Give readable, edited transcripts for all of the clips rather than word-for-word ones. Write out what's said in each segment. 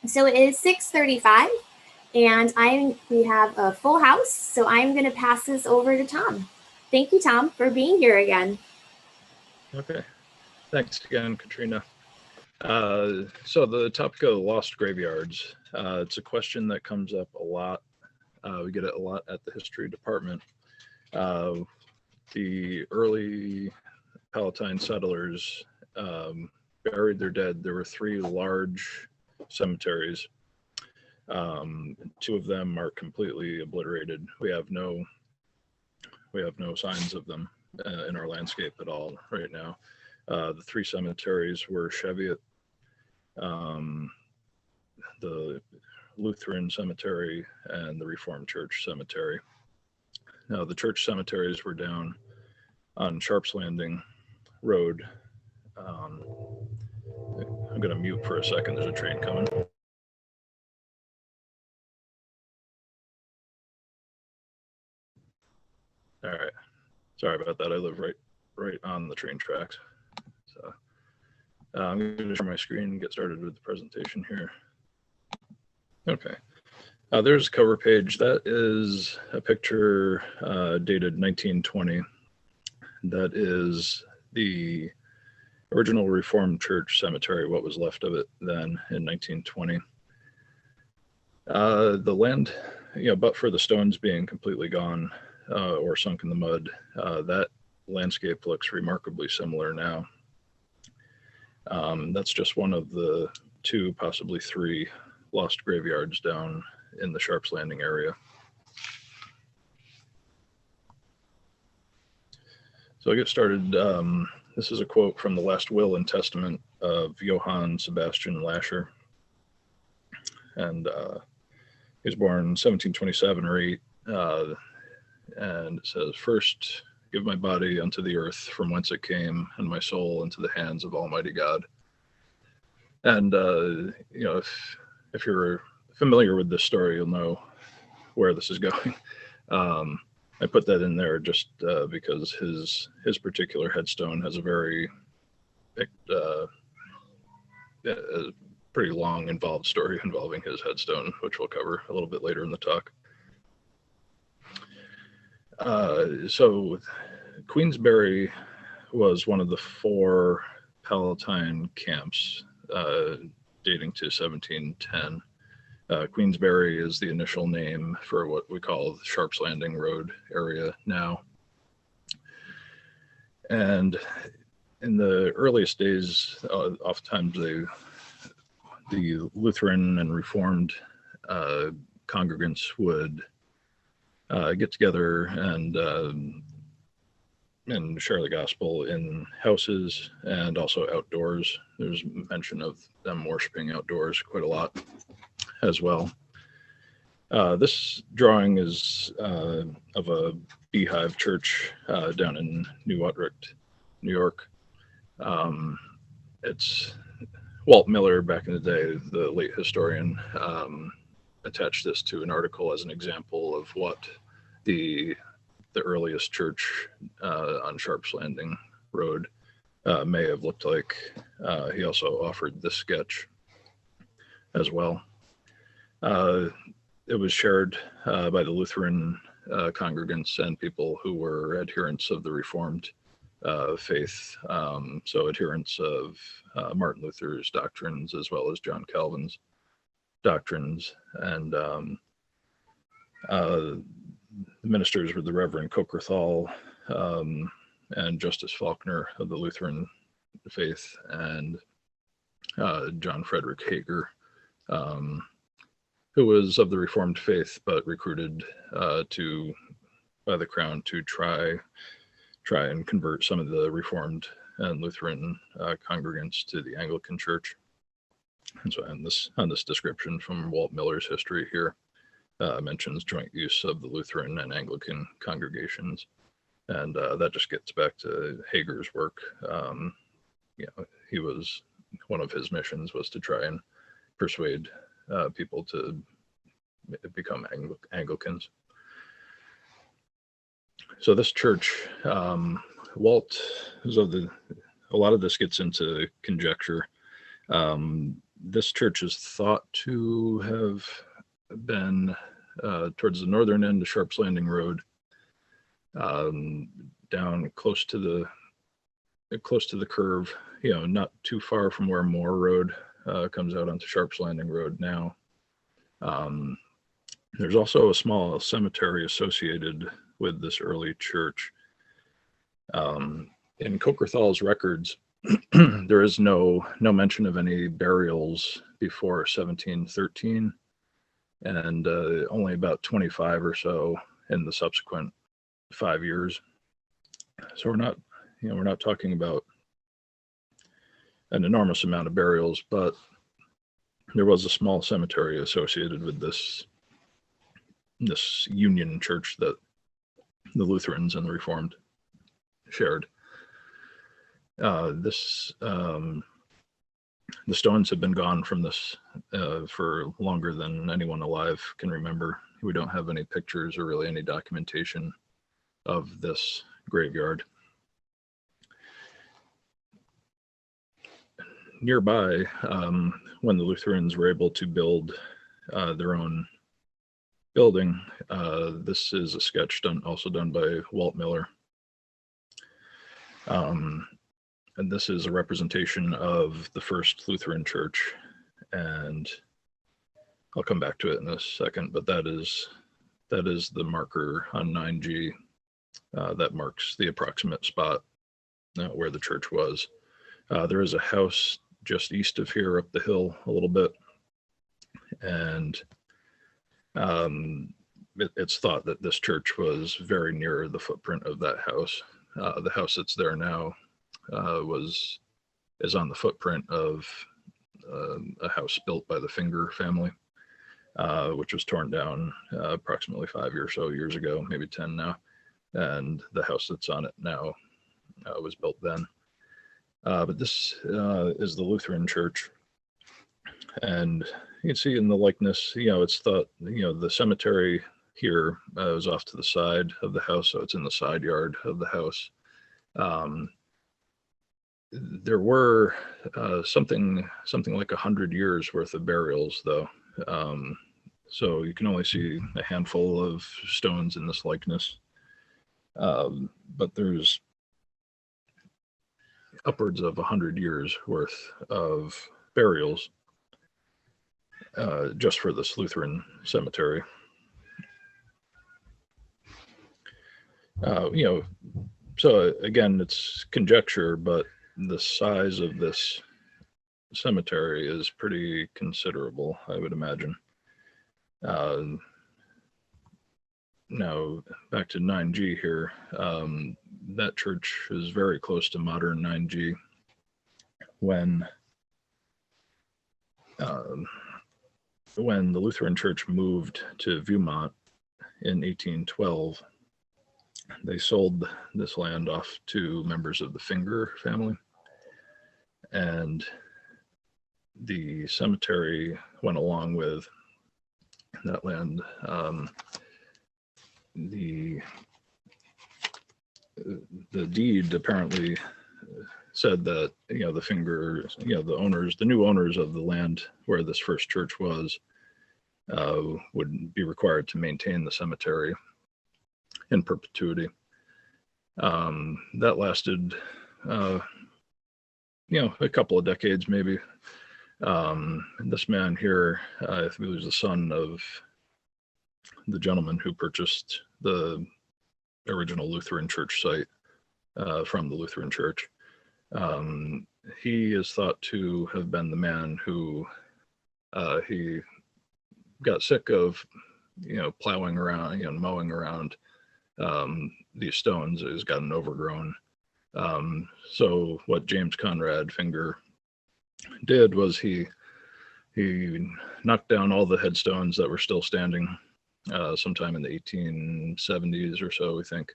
So it is 6:35, and we have a full house, so I'm going to pass this over to Tom. Thank you, Tom, for being here again. Okay. Thanks again, Katrina. So the topic of lost graveyards, it's a question that comes up a lot. We get it a lot at the history department. The early Palatine settlers buried their dead. There were 3 large cemeteries. 2 of them are completely obliterated. We have no signs of them in our landscape at all right now. The 3 cemeteries were Cheviot, the Lutheran Cemetery, and the Reformed Church Cemetery. Now, the church cemeteries were down on Sharp's Landing Road. I'm going to mute for a second. There's a train coming. All right. Sorry about that. I live right on the train tracks. So I'm going to share my screen and get started with the presentation here. Okay. There's a cover page. That is a picture dated 1920. That is the original Reformed Church Cemetery, what was left of it then in 1920. The land, but for the stones being completely gone or sunk in the mud, that landscape looks remarkably similar now. That's just one of the 2, possibly 3 lost graveyards down in the Sharp's Landing area. So I'll get started. This is a quote from the last will and testament of Johann Sebastian Lasher. And he was born 1727 or 8. And it says, "First, give my body unto the earth from whence it came, and my soul into the hands of Almighty God." And, if you're familiar with this story, you'll know where this is going. I put that in there just because his particular headstone has a very pretty long, involved story involving his headstone, which we'll cover a little bit later in the talk. So Queensberry was one of the 4 Palatine camps dating to 1710. Queensberry is the initial name for what we call the Sharp's Landing Road area now. And in the earliest days, oftentimes the Lutheran and Reformed congregants would get together and share the gospel in houses and also outdoors. There's mention of them worshiping outdoors quite a lot as well. This drawing is of a beehive church down in New Utrecht, New York. It's Walt Miller, back in the day, the late historian, attached this to an article as an example of what the earliest church on Sharp's Landing Road may have looked like. He also offered this sketch as well. It was shared by the Lutheran congregants and people who were adherents of the Reformed faith, so adherents of Martin Luther's doctrines as well as John Calvin's doctrines. And the ministers were the Reverend Cokerthal and Justice Faulkner of the Lutheran faith, and John Frederick Hager, who was of the Reformed faith but recruited by the Crown to try and convert some of the Reformed and Lutheran congregants to the Anglican Church. And so on this description from Walt Miller's history here, mentions joint use of the Lutheran and Anglican congregations. And that just gets back to Hager's work. He was, one of his missions was to try and persuade people to become Anglicans. So this church, Walt, a lot of this gets into conjecture. This church is thought to have been towards the northern end of Sharp's Landing Road, down close to the curve, not too far from where Moore Road comes out onto Sharp's Landing Road now. There's also a small cemetery associated with this early church. In Cokerthall's records, there is no mention of any burials before 1713, and only about 25 or so in the subsequent 5 years. So we're not talking about an enormous amount of burials, but there was a small cemetery associated with this Union church that the Lutherans and the Reformed shared. The stones have been gone from this for longer than anyone alive can remember. We don't have any pictures or really any documentation of this graveyard. Nearby, when the Lutherans were able to build their own building, this is a sketch also done by Walt Miller. And this is a representation of the first Lutheran church, and I'll come back to it in a second, but that is the marker on 9G that marks the approximate spot where the church was. There is a house just east of here, up the hill a little bit, and it's thought that this church was very near the footprint of that house. The house that's there now is on the footprint of a house built by the Finger family, which was torn down approximately 5 or so years ago, maybe 10 now, and the house that's on it now was built then. But this is the Lutheran church, and you can see in the likeness, it's thought, the cemetery here is off to the side of the house, so it's in the side yard of the house. There were something like 100 years worth of burials, though. So you can only see a handful of stones in this likeness. But there's upwards of 100 years worth of burials just for this Lutheran cemetery. So again, it's conjecture, but the size of this cemetery is pretty considerable, I would imagine. Now, back to 9G here. That church is very close to modern 9G. When the Lutheran Church moved to Viewmont in 1812, they sold this land off to members of the Finger family, and the cemetery went along with that land. The deed apparently said that the Finger, the new owners of the land where this first church was, would be required to maintain the cemetery in perpetuity. That lasted a couple of decades maybe. This man here, I think he was the son of the gentleman who purchased the original Lutheran church site from the Lutheran church. He is thought to have been the man who he got sick of plowing around, mowing around these stones. Has gotten overgrown. So what James Conrad Finger did was he knocked down all the headstones that were still standing sometime in the 1870s or so, we think.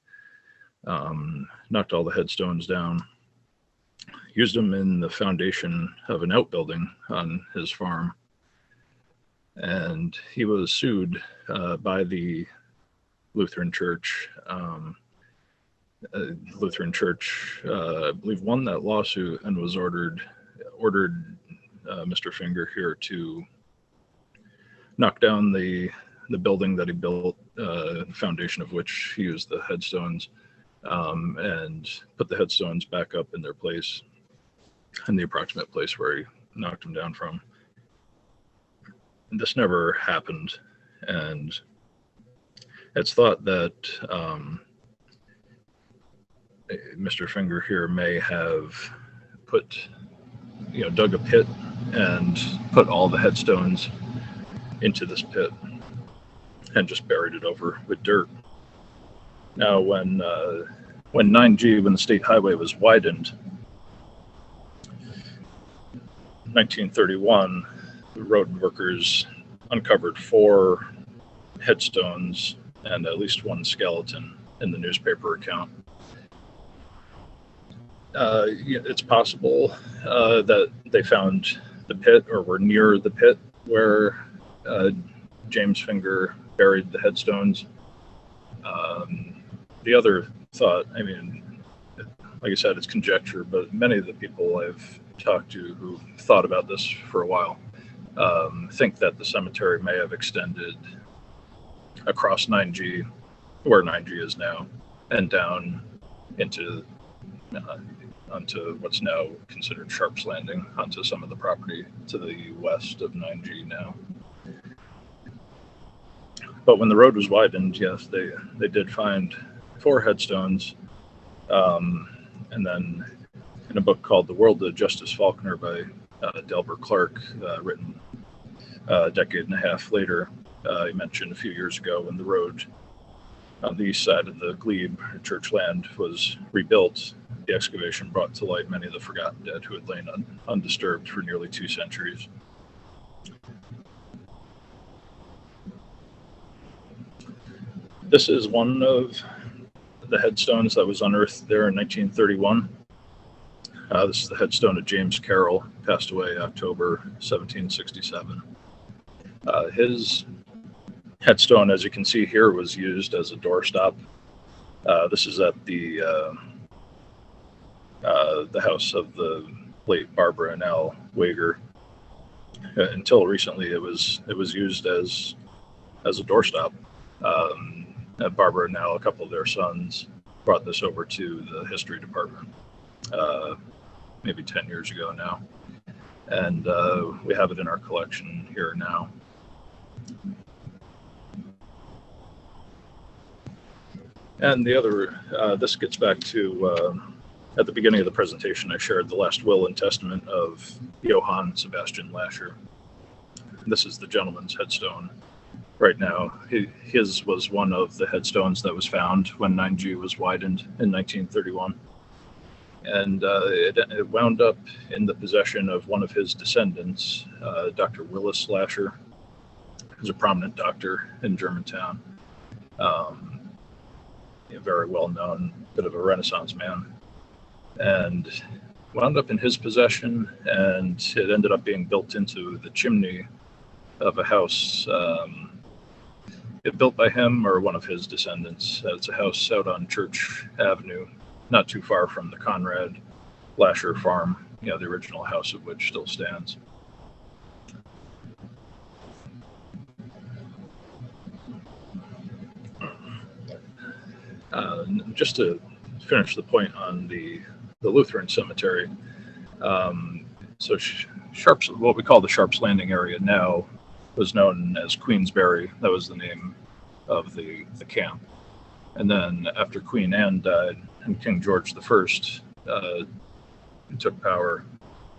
Knocked all the headstones down, used them in the foundation of an outbuilding on his farm, and he was sued by the Lutheran Church. Lutheran Church, I believe, won that lawsuit and was ordered Mr. Finger here to knock down the building that he built, the foundation of which he used the headstones, and put the headstones back up in their place, in the approximate place where he knocked them down from. This never happened, and it's thought that Mr. Finger here may have dug a pit and put all the headstones into this pit and just buried it over with dirt. Now, when 9G, when the state highway was widened, 1931, the road workers uncovered 4 headstones and at least 1 skeleton in the newspaper account. It's possible that they found the pit or were near the pit where James Finger buried the headstones. The other thought, I mean, like I said, it's conjecture, but many of the people I've talked to who thought about this for a while think that the cemetery may have extended across 9G, where 9G is now, and down into onto what's now considered Sharp's Landing, onto some of the property to the west of 9G now. But when the road was widened, yes, they did find 4 headstones. And then in a book called The World of Justice Faulkner by Delbert Clark, written a decade and a half later, he mentioned a few years ago when the road on the east side of the glebe, church land, was rebuilt, the excavation brought to light many of the forgotten dead who had lain undisturbed for nearly 2 centuries. This is one of the headstones that was unearthed there in 1931. This is the headstone of James Carroll, passed away October 1767. His headstone, as you can see here, was used as a doorstop. This is at the house of the late Barbara and Al Wager. Until recently, it was used as a doorstop. Barbara and Al, a couple of their sons, brought this over to the history department maybe 10 years ago now, and we have it in our collection here now. And the other, this gets back to, at the beginning of the presentation, I shared the last will and testament of Johann Sebastian Lasher. This is the gentleman's headstone right now. His was one of the headstones that was found when 9G was widened in 1931. And it wound up in the possession of one of his descendants, Dr. Willis Lasher, who's a prominent doctor in Germantown. A very well-known, bit of a Renaissance man, and wound up in his possession, and it ended up being built into the chimney of a house built by him or one of his descendants. It's a house out on Church Avenue, not too far from the Conrad Lasher farm, the original house of which still stands. Just to finish the point on the Lutheran Cemetery, so Sharp's, what we call the Sharp's Landing area now, was known as Queensberry. That was the name of the camp. And then after Queen Anne died and King George I took power,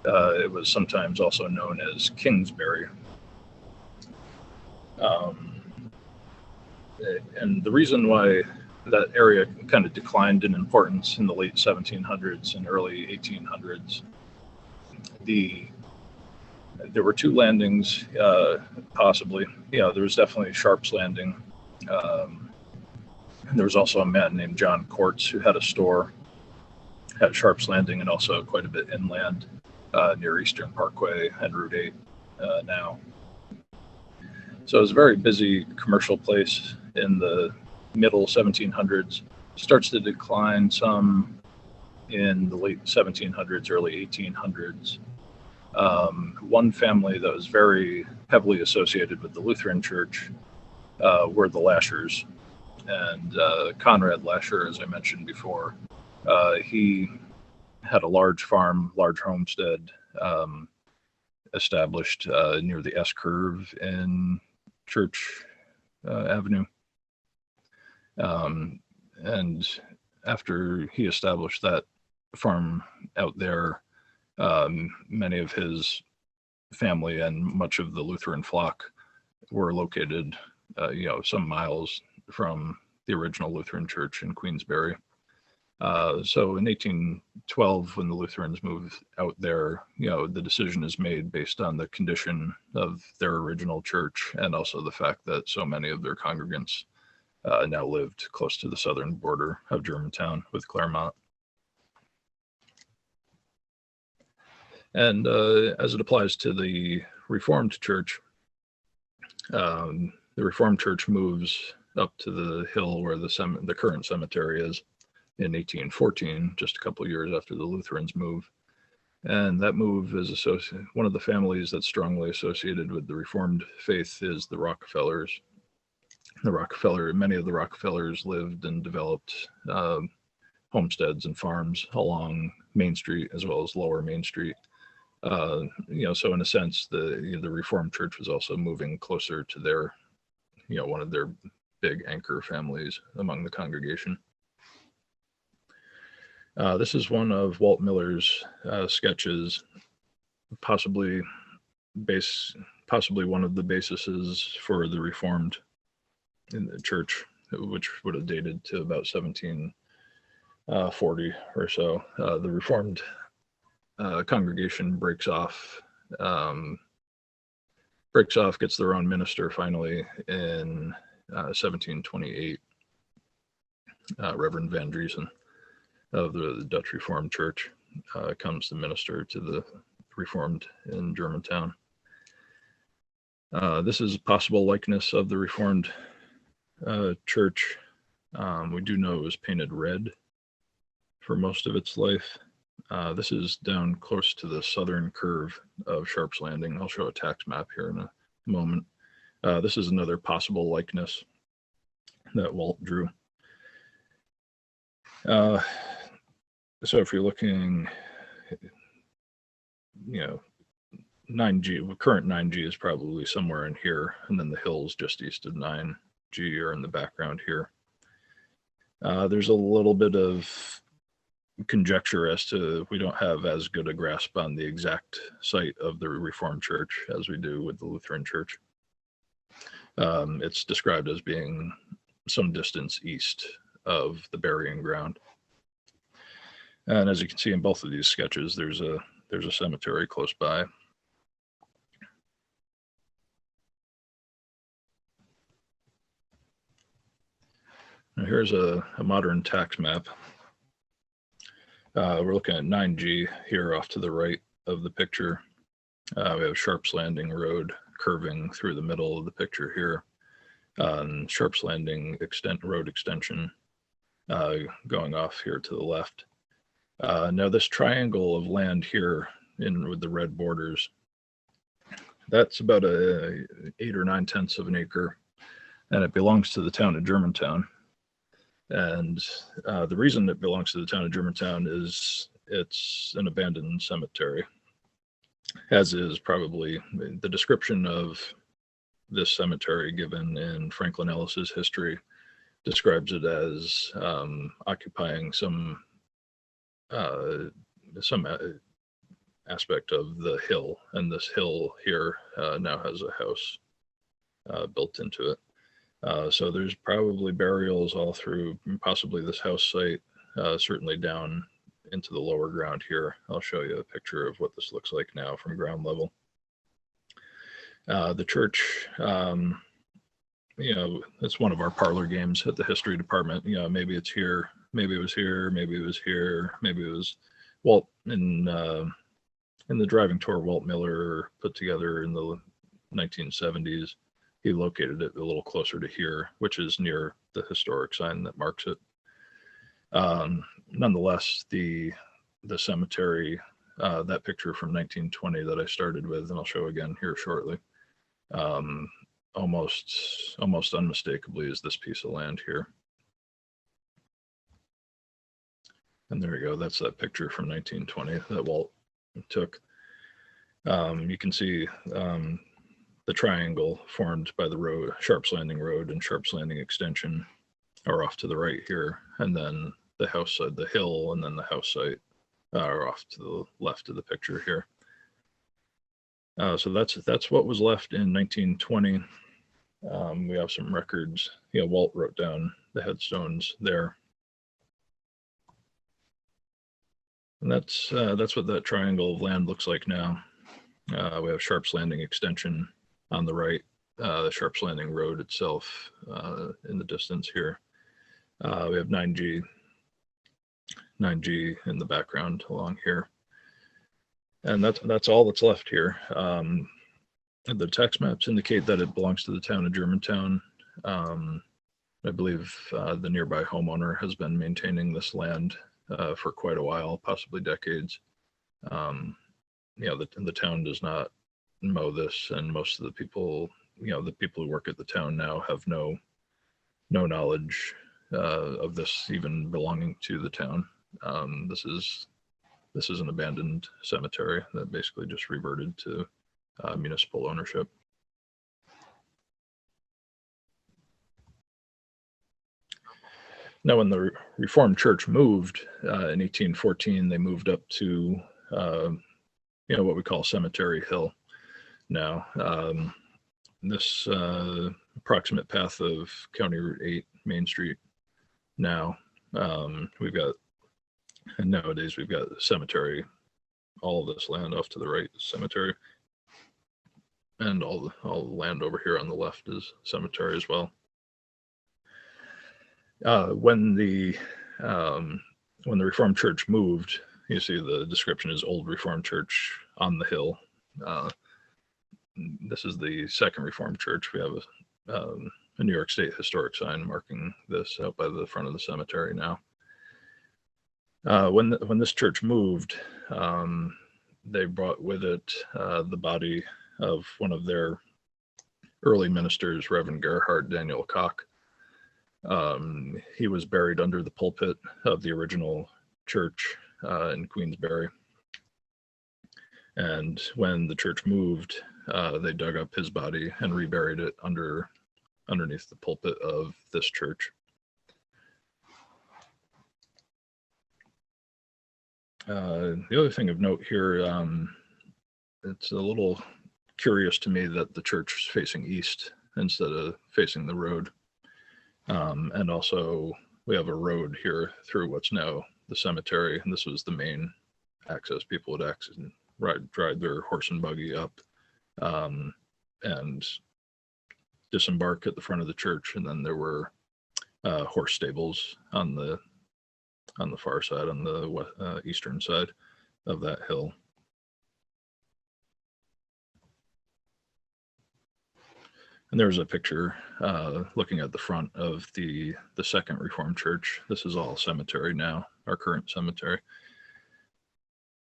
it was sometimes also known as Kingsbury. And the reason why that area kind of declined in importance in the late 1700s and early 1800s, there were 2 landings, possibly. There was definitely Sharp's Landing. There was also a man named John Courts who had a store at Sharp's Landing and also quite a bit inland near Eastern Parkway and Route 8 now. So it was a very busy commercial place in the middle 1700s. Starts to decline some in the late 1700s, early 1800s. One family that was very heavily associated with the Lutheran Church were the Lashers. And Conrad Lasher, as I mentioned before, he had a large farm, large homestead established near the S curve in Church Avenue. And after he established that farm out there, many of his family and much of the Lutheran flock were located, some miles from the original Lutheran church in Queensbury. So in 1812, when the Lutherans moved out there, the decision is made based on the condition of their original church and also the fact that so many of their congregants now lived close to the southern border of Germantown with Claremont. And as it applies to the Reformed Church, the Reformed Church moves up to the hill where the current cemetery is in 1814, just a couple of years after the Lutherans move. And that move is one of the families that's strongly associated with the Reformed faith is the Rockefellers. Many of the Rockefellers lived and developed homesteads and farms along Main Street as well as Lower Main Street. So in a sense, the Reformed Church was also moving closer to their, one of their big anchor families among the congregation. This is one of Walt Miller's sketches, possibly one of the bases for the Reformed in the church, which would have dated to about 1740 or so. The Reformed congregation breaks off, gets their own minister finally in 1728, Reverend Van Driesen of the Dutch Reformed Church comes to minister to the Reformed in Germantown. This is a possible likeness of the Reformed church. We do know it was painted red for most of its life. This is down close to the southern curve of Sharp's Landing. I'll show a tax map here in a moment. This is another possible likeness that Walt drew. So if you're looking, 9G, current 9G is probably somewhere in here, and then the hills just east of 9G are in the background here. There's a little bit of conjecture as to, we don't have as good a grasp on the exact site of the Reformed Church as we do with the Lutheran Church. It's described as being some distance east of the burying ground. And as you can see in both of these sketches, there's a cemetery close by. Now here's a modern tax map. We're looking at 9G here off to the right of the picture. We have Sharp's Landing Road curving through the middle of the picture here. Sharp's Landing road extension going off here to the left. Now this triangle of land here with the red borders, that's about 8 or 9/10 of an acre, and it belongs to the town of Germantown. And the reason it belongs to the town of Germantown is it's an abandoned cemetery, as is probably the description of this cemetery given in Franklin Ellis's history describes it as occupying some aspect of the hill, and this hill here now has a house built into it. So there's probably burials all through possibly this house site, certainly down into the lower ground here. I'll show you a picture of what this looks like now from ground level. The church, it's one of our parlor games at the history department. Maybe it's here, maybe it was here, maybe it was here, maybe it was Walt in the driving tour Walt Miller put together in the 1970s. He located it a little closer to here, which is near the historic sign that marks it. Nonetheless, the cemetery that picture from 1920 that I started with, and I'll show again here shortly, almost unmistakably is this piece of land here. And there you go. That's that picture from 1920 that Walt took. You can see the triangle formed by the road, Sharps Landing Road and Sharps Landing Extension are off to the right here. And then the house side, the hill, and then the house site are off to the left of the picture here. So that's what was left in 1920. We have some records. Walt wrote down the headstones there. And that's what that triangle of land looks like now. We have Sharps Landing Extension on the right, the Sharps Landing Road itself in the distance here. We have 9G in the background along here. And that's all that's left here. The tax maps indicate that it belongs to the town of Germantown. I believe the nearby homeowner has been maintaining this land for quite a while, possibly decades. The town does not mow this, and most of the people, the people who work at the town now have no knowledge of this even belonging to the town. This is an abandoned cemetery that basically just reverted to municipal ownership. Now, when the Reformed Church moved in 1814, they moved up to what we call Cemetery Hill. Now, this approximate path of County Route 8, Main Street. Now, nowadays we've got the cemetery, all of this land off to the right is cemetery, and all the land over here on the left is cemetery as well. When the Reformed Church moved, you see the description is Old Reformed Church on the hill. This is the second Reformed Church. We have a New York State historic sign marking this out by the front of the cemetery now. When this church moved, they brought with it the body of one of their early ministers, Reverend Gerhard Daniel Koch. He was buried under the pulpit of the original church in Queensbury. And when the church moved, they dug up his body and reburied it underneath the pulpit of this church. The other thing of note here, it's a little curious to me that the church is facing east instead of facing the road. And also we have a road here through what's now the cemetery, and this was the main access. People would ride their horse and buggy up and disembark at the front of the church, and then there were horse stables on the far side, on the eastern side of that hill. And there's a picture looking at the front of the second Reformed Church. This is all cemetery now, our current cemetery.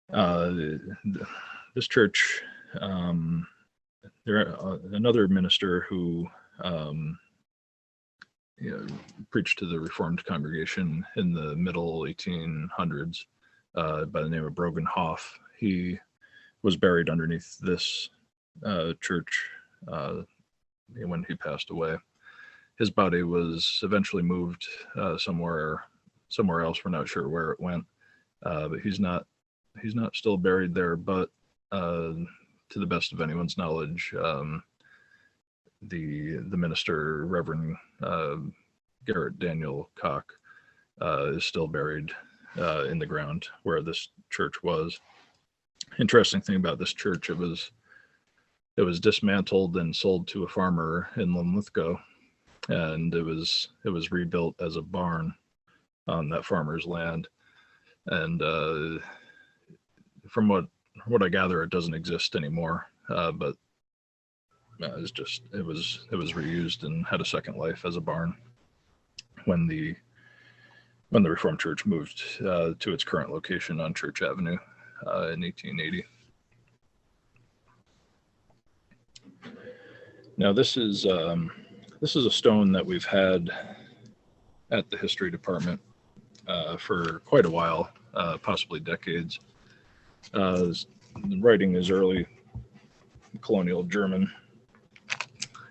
This church, another minister who preached to the Reformed congregation in the middle 1800s by the name of Brogan Hoff. He was buried underneath this church when he passed away. His body was eventually moved somewhere else. We're not sure where it went, but he's not still buried there. But to the best of anyone's knowledge, the minister, Reverend Garrett Daniel Koch, is still buried in the ground where this church was. Interesting thing about this church, it was dismantled and sold to a farmer in Linlithgow, and it was rebuilt as a barn on that farmer's land. And from what I gather, it doesn't exist anymore. But it was reused and had a second life as a barn when the Reformed Church moved to its current location on Church Avenue in 1880. Now this is a stone that we've had at the history department for quite a while, possibly decades. The writing is early colonial German,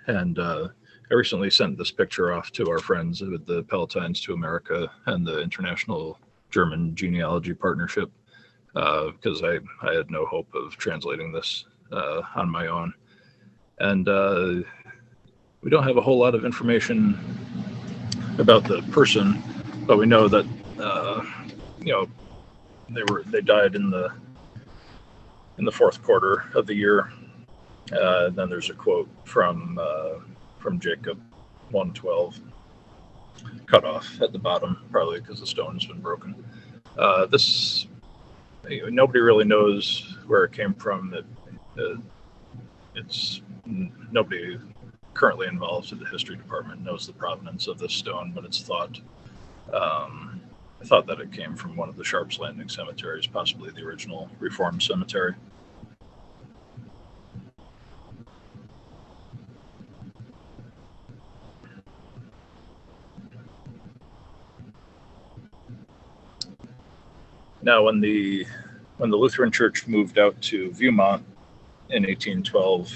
and I recently sent this picture off to our friends with the Palatines to America and the International German Genealogy Partnership, because I had no hope of translating this on my own. And we don't have a whole lot of information about the person, but we know that they died in the fourth quarter of the year. Then there's a quote from Jacob 1:12, cut off at the bottom, probably because the stone has been broken. This nobody really knows where it came from. It's nobody currently involved in the history department knows the provenance of this stone, but it's thought that it came from one of the Sharps Landing cemeteries, possibly the original Reformed cemetery. Now, when the Lutheran Church moved out to Viewmont in 1812,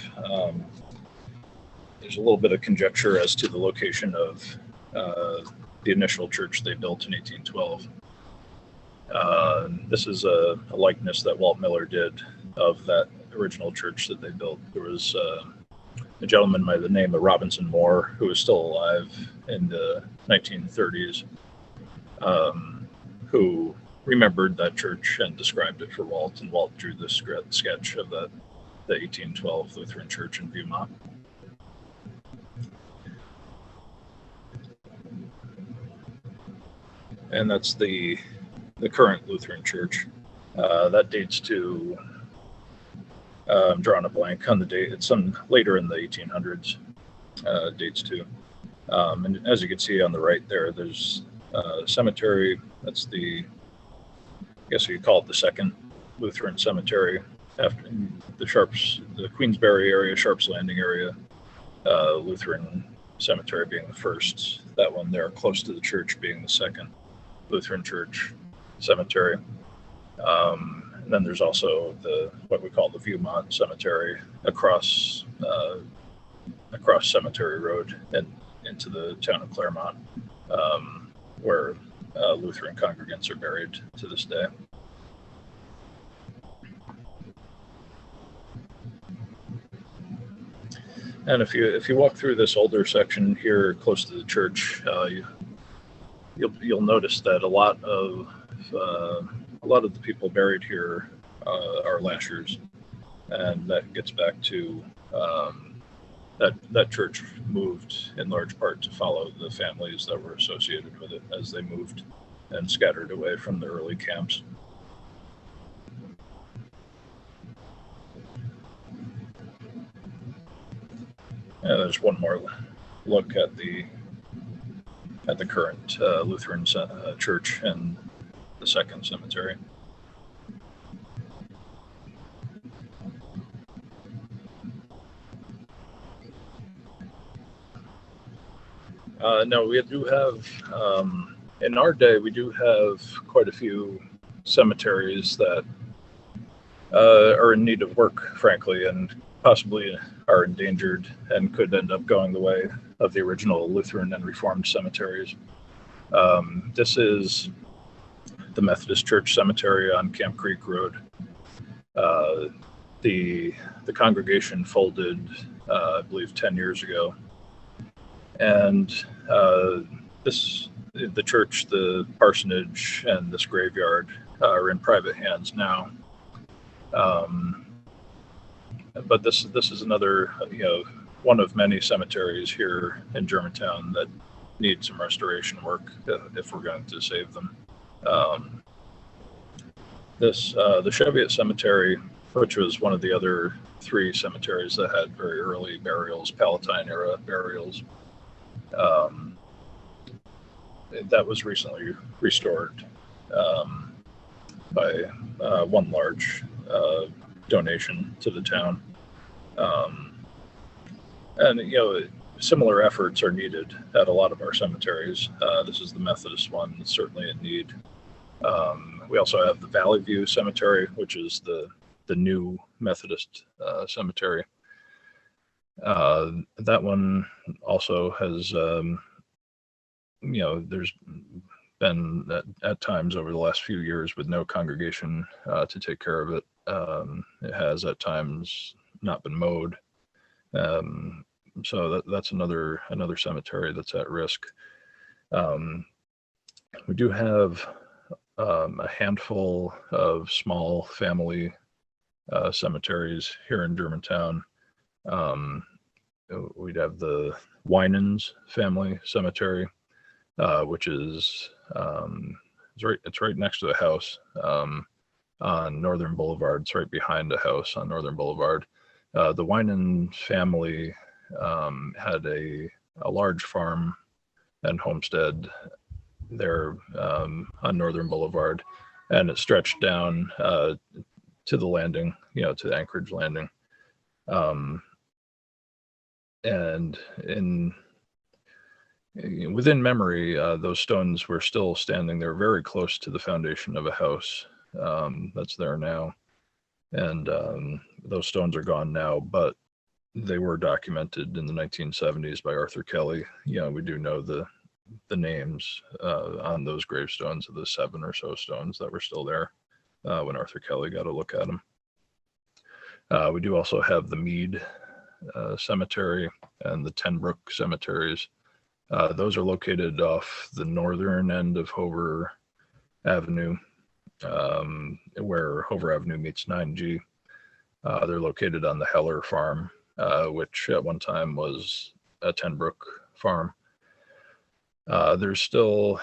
there's a little bit of conjecture as to the location of the initial church they built in 1812. This is a likeness that Walt Miller did of that original church that they built. There was a gentleman by the name of Robinson Moore, who was still alive in the 1930s, who remembered that church and described it for Walt, and Walt drew this sketch of the 1812 Lutheran Church in Viewmont. And that's the current Lutheran Church. That dates to, I'm drawing a blank on the date. It's some later in the 1800s, dates to. And as you can see on the right there, there's a cemetery. That's I guess you call it the second Lutheran cemetery after the Queensbury area, Sharps Landing area, Lutheran Cemetery being the first. That one there close to the church being the second Lutheran Church Cemetery. And then there's also what we call the Viewmont Cemetery across Cemetery Road and into the town of Claremont, where Lutheran congregants are buried to this day. And if you walk through this older section here close to the church, you'll notice that a lot of the people buried here are Lashers, and that gets back to that church moved in large part to follow the families that were associated with it as they moved and scattered away from the early camps. And there's one more look at the current Lutheran church and the second cemetery. No, we do have, in our day, we do have quite a few cemeteries that are in need of work, frankly, and possibly are endangered and could end up going the way of the original Lutheran and Reformed cemeteries. This is the Methodist Church Cemetery on Camp Creek Road. The congregation folded, I believe, 10 years ago. And the church, the parsonage, and this graveyard are in private hands now. But this is another, one of many cemeteries here in Germantown that need some restoration work if we're going to save them. The Cheviot Cemetery, which was one of the other three cemeteries that had very early burials, Palatine era burials, that was recently restored. by one large donation to the town. And, similar efforts are needed at a lot of our cemeteries. This is the Methodist one, it's certainly in need. We also have the Valley View Cemetery, which is the new Methodist cemetery. That one also has, there's been at times over the last few years with no congregation to take care of it. It has at times not been mowed. So that's another cemetery that's at risk. We do have a handful of small family cemeteries here in Germantown. We'd have the Winans family cemetery, which is it's right next to the house on Northern Boulevard. It's right behind the house on Northern Boulevard. The Winans family had a large farm and homestead there on Northern Boulevard, and it stretched down to the landing, to the Anchorage landing. And within memory, those stones were still standing. They're very close to the foundation of a house that's there now. And those stones are gone now, but they were documented in the 1970s by Arthur Kelly. We do know the names on those gravestones of the 7 or so stones that were still there when Arthur Kelly got a look at them. We do also have the Mead Cemetery and the Tenbrook cemeteries. Those are located off the northern end of Hover Avenue, where Hover Avenue meets 9G. They're located on the Heller farm, which at one time was a Tenbrook farm. There's still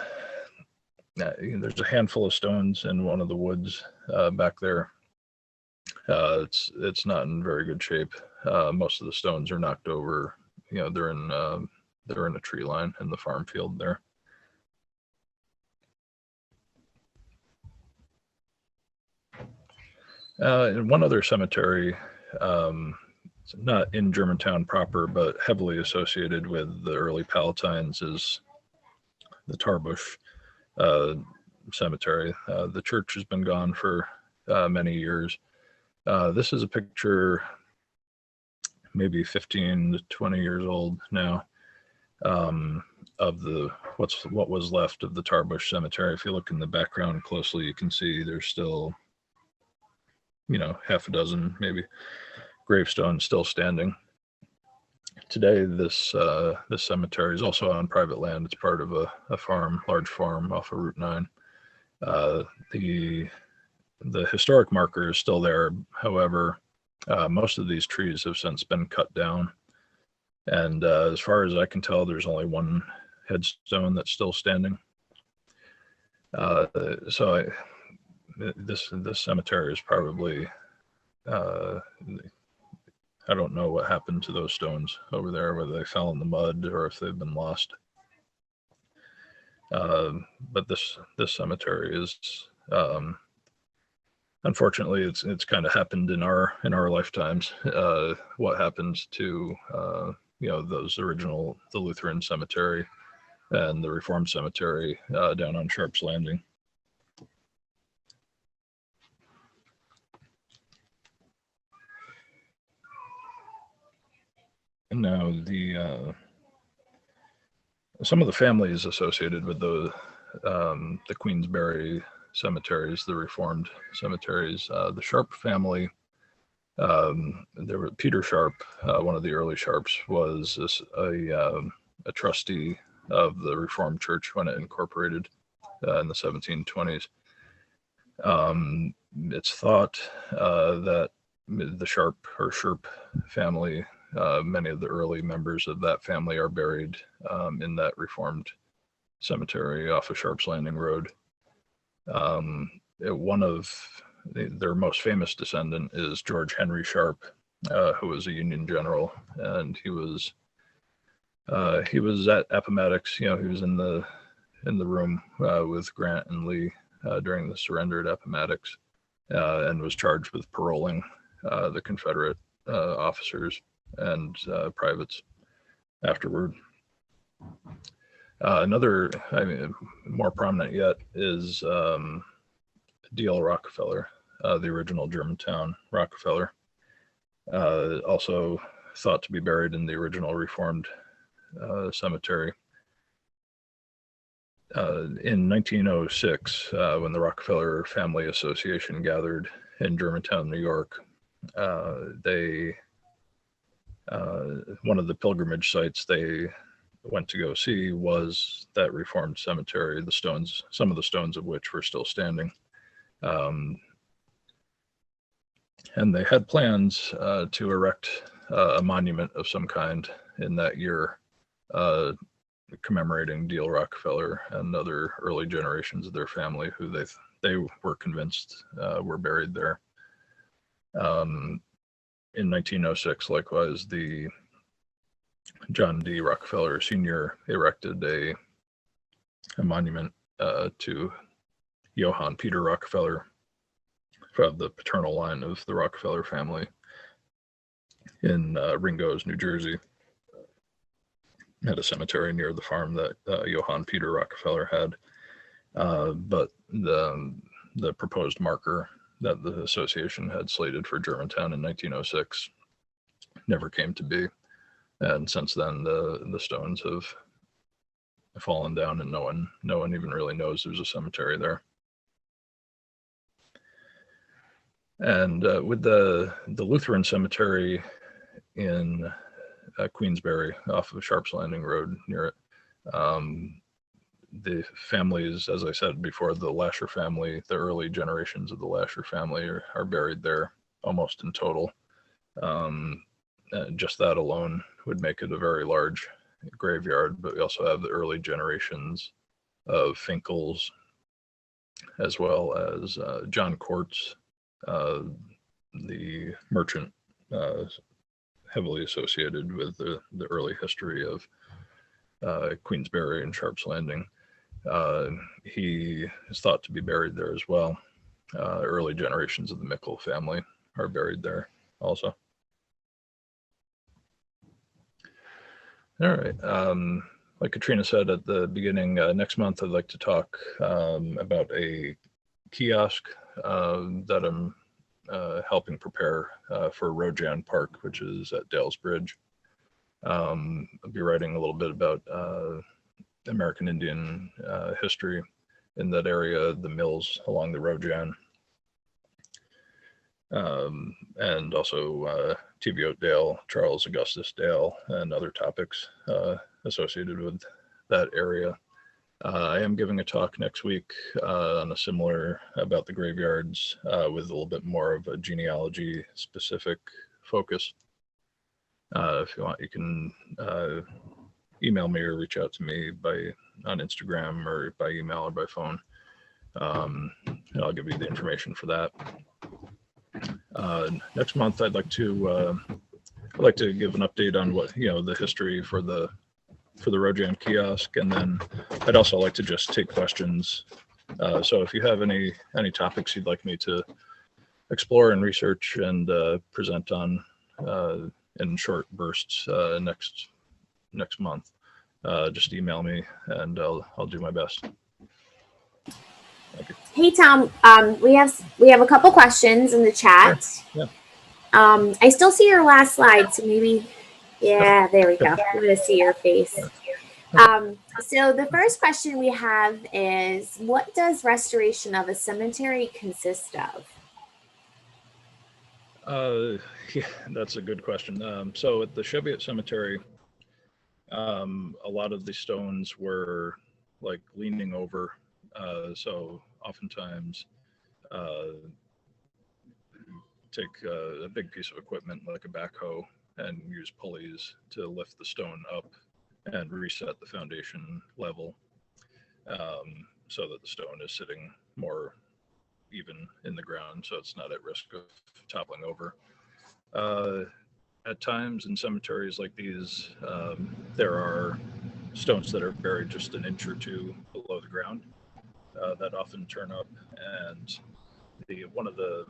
there's a handful of stones in one of the woods back there. It's not in very good shape. Most of the stones are knocked over. They're in a tree line in the farm field there. And one other cemetery, not in Germantown proper, but heavily associated with the early Palatines, is the Tarbush Cemetery. The church has been gone for many years. This is a picture maybe 15 to 20 years old now of what was left of the Tarbush Cemetery. If you look in the background closely, you can see there's still half a dozen maybe gravestones still standing. Today, this cemetery is also on private land. It's part of a large farm off of Route 9. The historic marker is still there. However, most of these trees have since been cut down. And as far as I can tell, there's only one headstone that's still standing. This cemetery is probably, I don't know what happened to those stones over there, whether they fell in the mud or if they've been lost. But this cemetery is, unfortunately, it's kind of happened in our lifetimes. What happened to those original, the Lutheran Cemetery and the Reformed Cemetery down on Sharp's Landing. And now some of the families associated with the Queensberry cemeteries, the Reformed cemeteries, the Sharp family. There were Peter Sharp, one of the early Sharps, was a trustee of the Reformed Church when it incorporated in the 1720s. It's thought that the Sharp family, many of the early members of that family are buried in that Reformed cemetery off of Sharp's Landing Road. One of their most famous descendant is George Henry Sharp, who was a Union general, and he was at Appomattox. He was in the room with Grant and Lee during the surrender at Appomattox, and was charged with paroling the Confederate officers and privates afterward. Another, more prominent yet, is D.L. Rockefeller, the original Germantown Rockefeller, also thought to be buried in the original Reformed cemetery. In 1906, when the Rockefeller Family Association gathered in Germantown, New York, one of the pilgrimage sites they went to go see was that Reformed cemetery, the stones, some of the stones of which were still standing. And they had plans to erect a monument of some kind in that year, commemorating D.L. Rockefeller and other early generations of their family who they were convinced were buried there. In 1906, likewise, the John D. Rockefeller Sr. erected a monument to Johann Peter Rockefeller from the paternal line of the Rockefeller family in Ringoes, New Jersey, at a cemetery near the farm that Johann Peter Rockefeller had. But the proposed marker that the association had slated for Germantown in 1906 never came to be. And since then, the stones have fallen down, and no one even really knows there's a cemetery there. And with the Lutheran Cemetery in Queensbury, off of Sharp's Landing Road near it, the families, as I said before, the Lasher family, the early generations of the Lasher family are buried there almost in total. Just that alone would make it a very large graveyard, but we also have the early generations of Finkels, as well as John Quartz, the merchant, heavily associated with the early history of Queensbury and Sharp's Landing. He is thought to be buried there as well. Early generations of the Mickle family are buried there also. All right. Like Katrina said at the beginning, next month I'd like to talk about a kiosk that I'm helping prepare for Rojan Park, which is at Dales Bridge. I'll be writing a little bit about American Indian history in that area, the mills along the Rojan, and also Cheviot Dale, Charles Augustus Dale, and other topics associated with that area. I am giving a talk next week on a similar, about the graveyards, with a little bit more of a genealogy specific focus. If you want, you can email me or reach out to me on Instagram or by email or by phone. And I'll give you the information for that. Next month, I'd like to give an update on what, the history for the Rojan kiosk, and then I'd also like to just take questions. So if you have any topics you'd like me to explore and research and present on in short bursts next month, just email me and I'll do my best. Thank you. Hey Tom, we have a couple questions in the chat. Sure. Yeah. I still see your last slide, so maybe, yeah, there we go. I'm gonna see your face. So the first question we have is, what does restoration of a cemetery consist of? Yeah, that's a good question. So at the Cheviot Cemetery, a lot of the stones were like leaning over. So oftentimes take a big piece of equipment like a backhoe and use pulleys to lift the stone up and reset the foundation level, so that the stone is sitting more even in the ground, so it's not at risk of toppling over. At times in cemeteries like these, there are stones that are buried just an inch or two below the ground. that often turn up, and one of the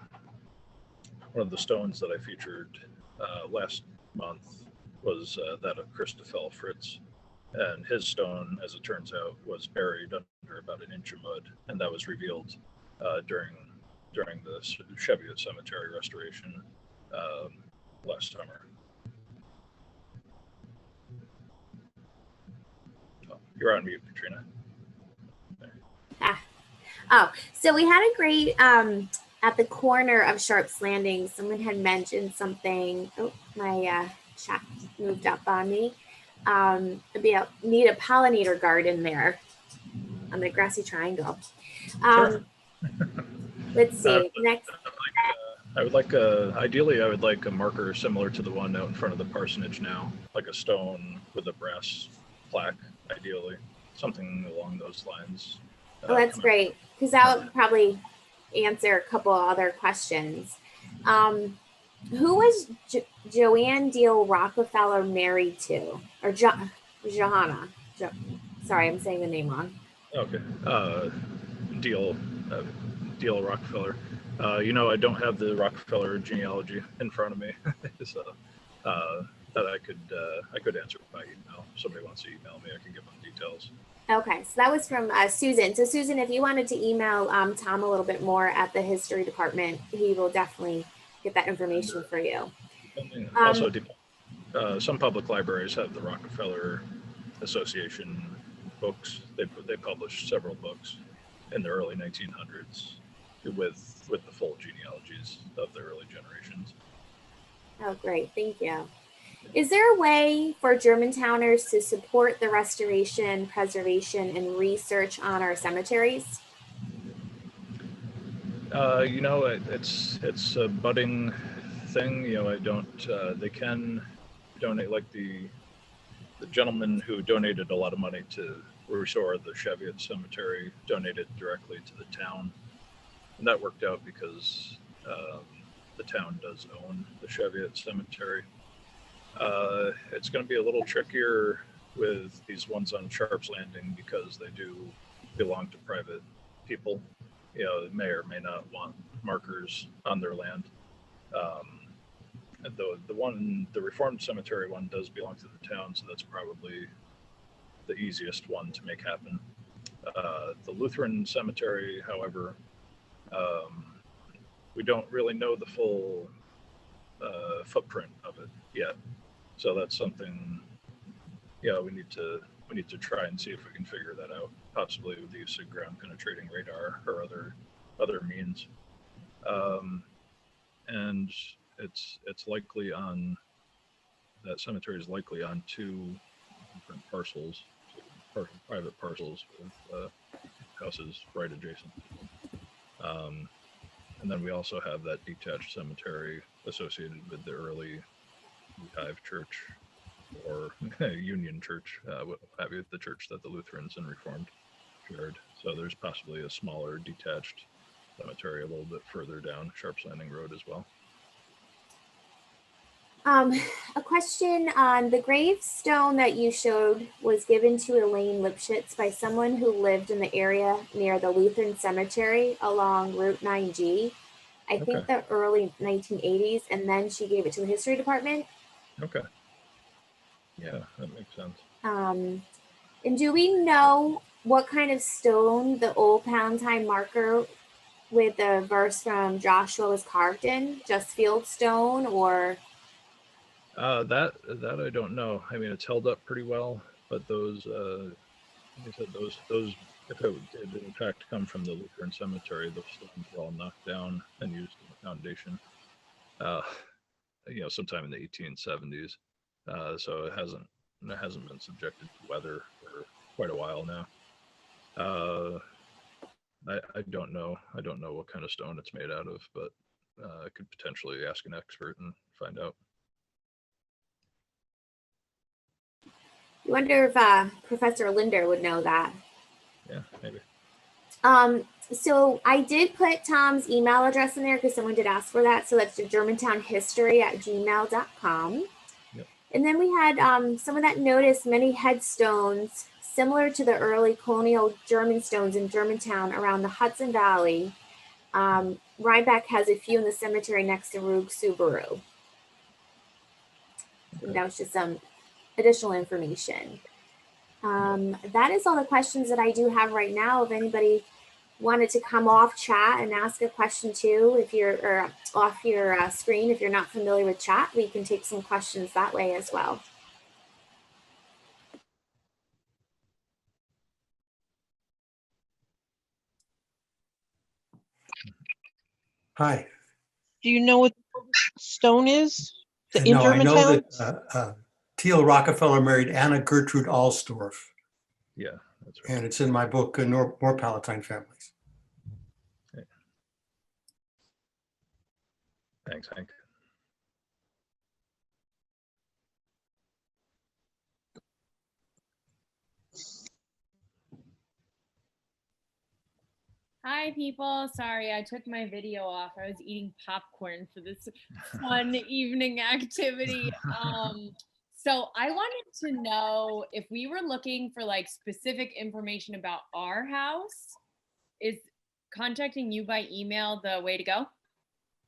stones that I featured last month was that of Christoffel Fritz, and his stone, as it turns out, was buried under about an inch of mud, and that was revealed during the Cheviot Cemetery restoration last summer. Oh, you're on mute, Katrina. Oh, so we had a great at the corner of Sharp's Landing. Someone had mentioned something. Oh, my chat moved up on me. Need a pollinator garden there on the grassy triangle. Sure. Let's see. Next. Ideally, I would like a marker similar to the one out in front of the parsonage now, like a stone with a brass plaque, ideally. Something along those lines. Oh, that's great, because that would probably answer a couple other questions. Who was Joanne Deal Rockefeller married to? Or Johanna? Sorry, I'm saying the name wrong. Okay. Deal Rockefeller. I don't have the Rockefeller genealogy in front of me, so that I could answer by email. If somebody wants to email me, I can give them details. Okay, so that was from Susan. So Susan, if you wanted to email Tom a little bit more at the history department, he will definitely get that information for you. Also, some public libraries have the Rockefeller Association books. They published several books in the early 1900s with the full genealogies of the early generations. Oh, great. Thank you. Is there a way for Germantowners to support the restoration, preservation, and research on our cemeteries? It's a budding thing. They can donate, like the gentleman who donated a lot of money to restore the Cheviot Cemetery donated directly to the town. And that worked out because the town does own the Cheviot Cemetery. It's going to be a little trickier with these ones on Sharp's Landing because they do belong to private people. They may or may not want markers on their land. And the Reformed Cemetery one does belong to the town, so that's probably the easiest one to make happen. The Lutheran Cemetery, however, we don't really know the full footprint of it yet. So that's something, we need to try and see if we can figure that out, possibly with the use of ground penetrating radar or other means. And it's likely that cemetery is likely on two different parcels, private parcels with houses right adjacent. And then we also have that detached cemetery associated with the early Beehive Church or Union Church, the church that the Lutherans and Reformed shared. So there's possibly a smaller detached cemetery a little bit further down Sharp's Landing Road as well. A question on the gravestone that you showed was given to Elaine Lipschitz by someone who lived in the area near the Lutheran Cemetery along Route 9G. I think the early 1980s, and then she gave it to the history department. Okay. Yeah, that makes sense. And do we know what kind of stone the old Palatine marker with the verse from Joshua was carved in? Just field stone or? That I don't know. I mean, it's held up pretty well, but those, like I said, those, if it did in fact come from the Lutheran Cemetery, those stones were all knocked down and used in the foundation. Sometime in the 1870s. So it hasn't been subjected to weather for quite a while now. I don't know. I don't know what kind of stone it's made out of, but I could potentially ask an expert and find out. I wonder if Professor Linder would know that. Yeah, maybe. So I did put Tom's email address in there because someone did ask for that. So that's germantownhistory@gmail.com. Yep. And then we had someone that noticed many headstones similar to the early colonial German stones in Germantown around the Hudson Valley. Rhinebeck has a few in the cemetery next to Rug Subaru. And that was just some additional information. That is all the questions that I do have right now. If anybody wanted to come off chat and ask a question too, if you're off your screen, if you're not familiar with chat, we can take some questions that way as well. Hi. Do you know what stone is? In No, I know Germantown? that Teal Rockefeller married Anna Gertrude Alstorf, Yeah, that's right. and it's in my book, More Palatine Families. Okay. Thanks, Hank. Hi, people. Sorry, I took my video off. I was eating popcorn for this fun evening activity. So I wanted to know if we were looking for like specific information about our house, is contacting you by email the way to go?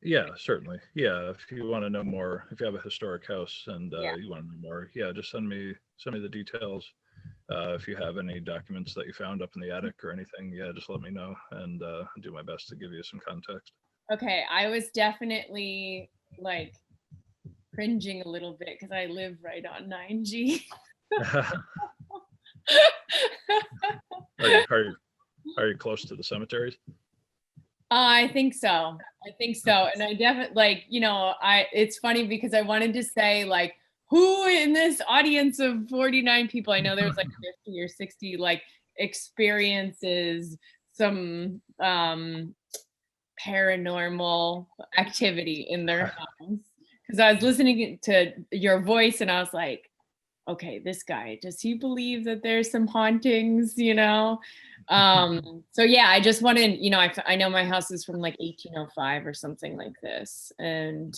Yeah, certainly. Yeah, if you want to know more, if you have a historic house and Yeah. you want to know more, yeah, just send me the details. If you have any documents that you found up in the attic or anything, yeah, just let me know, and I'll do my best to give you some context. Okay, I was definitely like cringing a little bit because I live right on 9G. Are you close to the cemeteries? I think so. And I definitely like, it's funny because I wanted to say like, who in this audience of 49 people, I know there's like 50 or 60, like experiences some paranormal activity in their house. Because I was listening to your voice and I was like, okay, this guy, does he believe that there's some hauntings, So yeah, I just wanted, I know my house is from like 1805 or something like this. And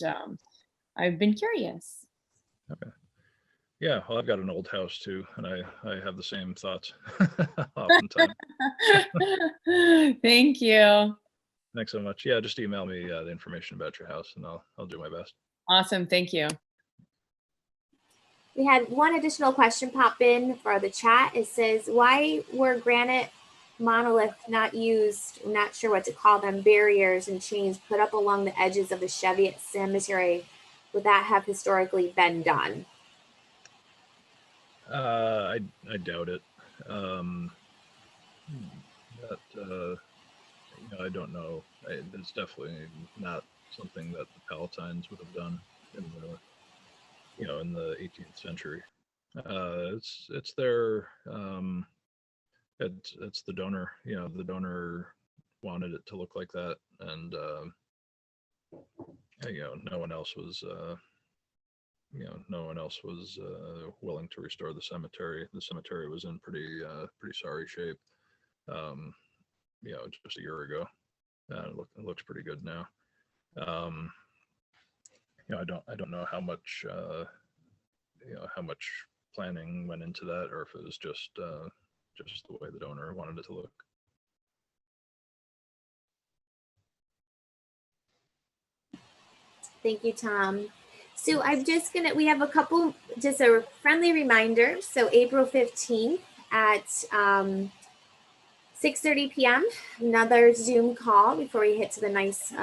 I've been curious. Okay. Yeah, well, I've got an old house too, and I have the same thoughts oftentimes. Thank you. Thanks so much. Yeah, just email me the information about your house, and I'll do my best. Awesome. Thank you. We had one additional question pop in for the chat. It says, why were granite monolith not used, I'm not sure what to call them, barriers and chains put up along the edges of the Cheviot Cemetery? Would that have historically been done? I doubt it. I don't know. It's definitely not something that the Palatines would have done in the 18th century. It's their it's the donor. The donor wanted it to look like that, and no one else was willing to restore the cemetery. The cemetery was in pretty sorry shape. Just a year ago. It looks pretty good now. I don't know how much planning went into that, or if it was just the way the donor wanted it to look. Thank you, Tom. So we have a couple, just a friendly reminder. So April 15th at 6:30 p.m., another Zoom call before we hit to the nice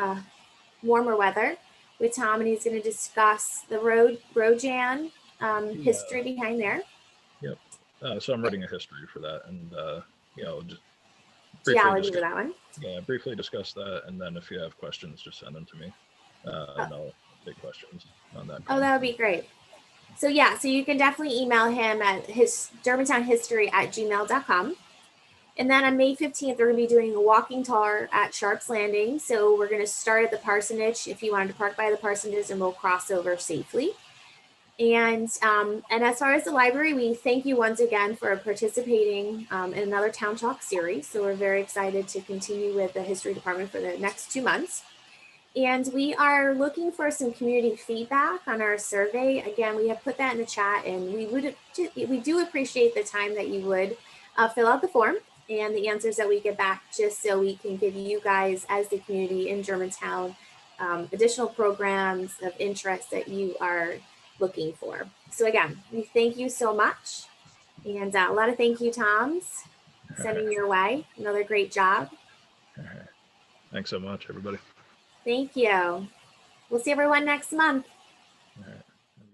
warmer weather with Tom, and he's going to discuss the Rojan history behind there. Yep. So I'm writing a history for that, and just geology for that one. Yeah, briefly discuss that, and then if you have questions, just send them to me, and I'll take questions on that. Oh, that would be great. So yeah, so you can definitely email him at his germantownhistory@gmail.com. And then on May 15th, we're going to be doing a walking tour at Sharp's Landing. So we're going to start at the parsonage if you wanted to park by the parsonage, and we'll cross over safely. And as far as the library, we thank you once again for participating in another Town Talk series. So we're very excited to continue with the history department for the next 2 months. And we are looking for some community feedback on our survey. Again, we have put that in the chat, and we do appreciate the time that you would fill out the form and the answers that we get back, just so we can give you guys as the community in Germantown additional programs of interest that you are looking for. So again, we thank you so much, and a lot of thank you Toms sending your way. Another great job. Thanks so much, everybody. Thank you. We'll see everyone next month.